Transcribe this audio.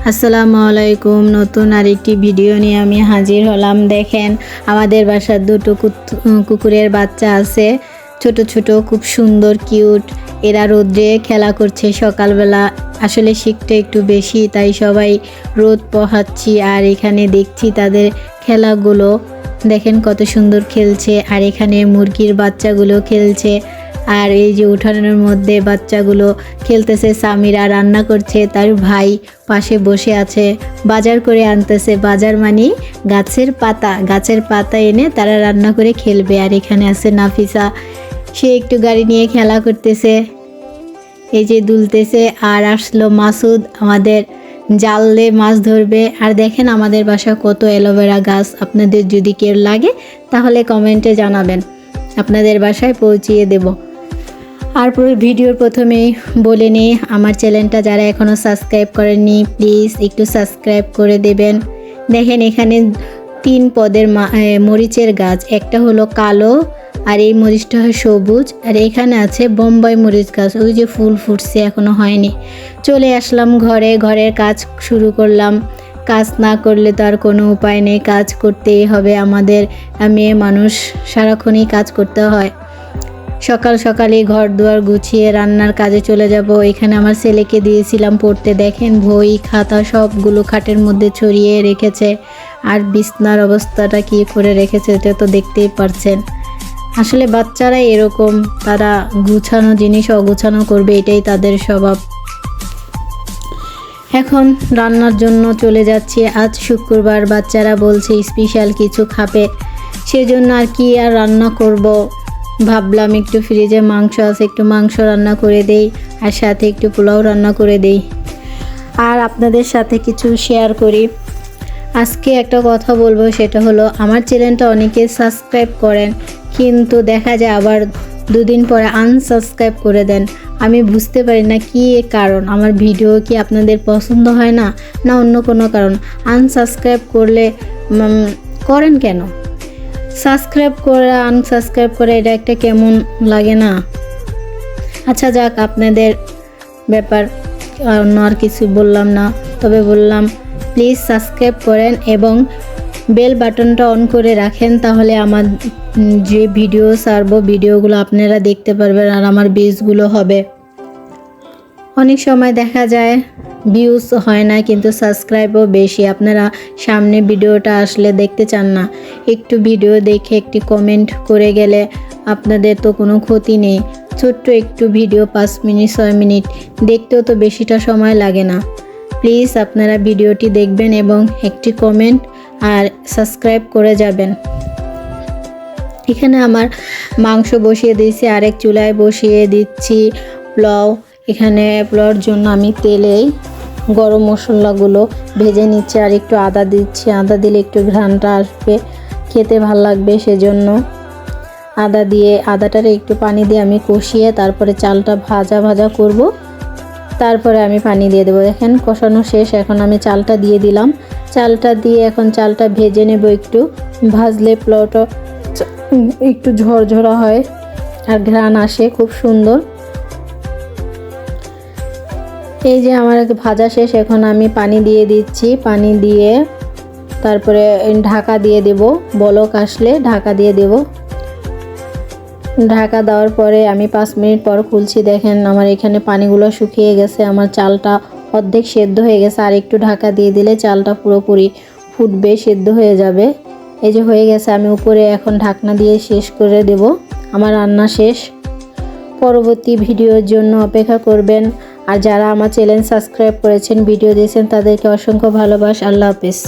আসসালামু আলাইকুম। নতুন আরেকটি ভিডিও নিয়ে আমি হাজির হলাম। দেখেন আমাদের বাসার দুটো কুকুরের বাচ্চা আছে, ছোট ছোট, খুব সুন্দর কিউট। এরা রোদ্রে খেলা করছে সকালবেলা। আসলে শীতটা একটু বেশি, তাই সবাই রোদ পোহাচ্ছি আর এখানে দেখছি তাদের খেলাগুলো। দেখেন কত সুন্দর খেলছে। আর এখানে মুরগির বাচ্চাগুলো খেলছে। আর এই যে উঠানের মধ্যে বাচ্চাগুলো খেলতেছে। সামিরা রান্না করছে, তার ভাই পাশে বসে আছে, বাজার করে আনতেছে। বাজার মানে গাছের পাতা এনে তারা রান্না করে খেলবে। আর এখানে আছে নাফিসা, সে একটু গাড়ি নিয়ে খেলা করতেছে, এই যে দুলতেছে। আর আসলো মাসুদ আমাদের জাল দিয়ে মাছ ধরবে। আর দেখেন আমাদের বাসা কত অ্যালোভেরা গাছ। আপনাদের যদি কেউ লাগে তাহলে কমেন্টে জানাবেন, আপনাদের বাসায় পৌঁছিয়ে দেব। আর ভিডিওর প্রথমেই বলে নিই, আমার চ্যানেলটা যারা এখনও সাবস্ক্রাইব করেননি প্লিজ একটু সাবস্ক্রাইব করে দেবেন। দেখেন এখানে 3 পদের মরিচের গাছ, একটা হলো কালো আর এই মরিচটা হয় সবুজ। আর এখানে আছে বোম্বাই মরিচ গাছ, ওই যে ফুল ফুটছে, এখনও হয়নি। চলে আসলাম ঘরের কাজ শুরু করলাম। কাজ না করলে তো আর কোনো উপায় নেই, কাজ করতেই হবে। আমাদের মেয়ে মানুষ, সারাক্ষণই কাজ করতে হয়। সকালে ঘর দুয়ার গুছিয়ে রান্নার কাজে চলে যাব। এখানে আমার ছেলেকে দিয়েছিলাম পড়তে। দেখেন বই খাতা সবগুলো খাটের মধ্যে ছড়িয়ে রেখেছে। আর বিছনার অবস্থাটা কি করে রেখেছে এটা তো দেখতেই পারছেন। আসলে বাচ্চারা এরকম, তারা গুছানো জিনিস অগুছানো করবে, এটাই তাদের স্বভাব। এখন রান্নার জন্য চলে যাচ্ছি। আজ শুক্রবার, বাচ্চারা বলছে স্পেশাল কিছু খাবে, সেজন্য আর রান্না করব। ভাবলাম একটু ফ্রিজে মাংস আছে, একটু মাংস রান্না করে দেই, আর সাথে একটু পোলাও রান্না করে দেই। আর আপনাদের সাথে কিছু শেয়ার করি। আজকে একটা কথা বলবো, সেটা হলো আমার চ্যানেলটা অনেকে সাবস্ক্রাইব করেন, কিন্তু দেখা যায় আবার 2 দিন পরে আনসাবস্ক্রাইব করে দেন। আমি বুঝতে পারি না কি কারণ। আমার ভিডিও কি আপনাদের পছন্দ হয় না, না অন্য কোনো কারণ? আনসাবস্ক্রাইব করলে করেন কেন? সাবস্ক্রাইব করে আনসাবস্ক্রাইব করে এটা একটা কেমন লাগে না? আচ্ছা যাক, আপনাদের ব্যাপার, অন্য আর কিছু বললাম না। তবে বললাম প্লিজ সাবস্ক্রাইব করেন এবং বেল বাটনটা অন করে রাখেন, তাহলে আমার যে ভিডিও ছাড়বো ভিডিওগুলো আপনারা দেখতে পারবেন আর আমার ভিউজগুলো হবে। অনেক সময় দেখা যায় ভিউজ হয় না কিন্তু সাবস্ক্রাইবও বেশি। আপনারা সামনে ভিডিওটা আসলে দেখতে চান না, একটু ভিডিও দেখে একটি কমেন্ট করে গেলে আপনাদের তো কোনো ক্ষতি নেই। ছোট্ট একটু ভিডিও 5 মিনিট 6 মিনিট দেখতেও তো বেশিটা সময় লাগে না। প্লিজ আপনারা ভিডিওটি দেখবেন এবং একটি কমেন্ট আর সাবস্ক্রাইব করে যাবেন। এখানে আমার মাংস বসিয়ে দিয়েছি, আরেক চুলায় বসিয়ে দিচ্ছি পোলাও। এখানে পোলাওর জন্য আমি তেলেই গরম মশলাগুলো ভেজে নিচ্ছি, আর একটু আদা দিচ্ছি। আদা দিলে একটু ঘ্রাণটা আসবে, খেতে ভাল লাগবে, সেজন্য আদা দিয়ে আদাটারে একটু পানি দিয়ে আমি কষিয়ে তারপরে চালটা ভাজা করব। তারপরে আমি পানি দিয়ে দেবো। দেখেন কষানো শেষ, এখন আমি চালটা দিয়ে দিলাম। চালটা দিয়ে এখন চালটা ভেজে নেব। একটু ভাজলে পোলাওটা একটু ঝরঝরা হয় আর ঘ্রাণ আসে খুব সুন্দর। এই যে আমার ভাজা শেষ, এখন আমি পানি দিয়ে দিচ্ছি। পানি দিয়ে তারপরে ঢাকা দিয়ে দেব। বলক আসলে ঢাকা দিয়ে দেব। ঢাকা দেওয়ার পরে আমি 5 মিনিট পর খুলছি। দেখেন আমার এখানে পানিগুলো শুকিয়ে গেছে, আমার চালটা অর্ধেক সেদ্ধ হয়ে গেছে। আর একটু ঢাকা দিয়ে দিলে চালটা পুরোপুরি ফুটবে, সেদ্ধ হয়ে যাবে। এই যে হয়ে গেছে, আমি উপরে এখন ঢাকনা দিয়ে শেষ করে দেব। আমার রান্না শেষ। পরবর্তী ভিডিওর জন্য অপেক্ষা করবেন। আর যারা আমার চ্যানেল সাবস্ক্রাইব করেছেন, ভিডিও দিয়েছেন, তাদেরকে অসংখ্য ভালোবাসা। আল্লাহ হাফেজ।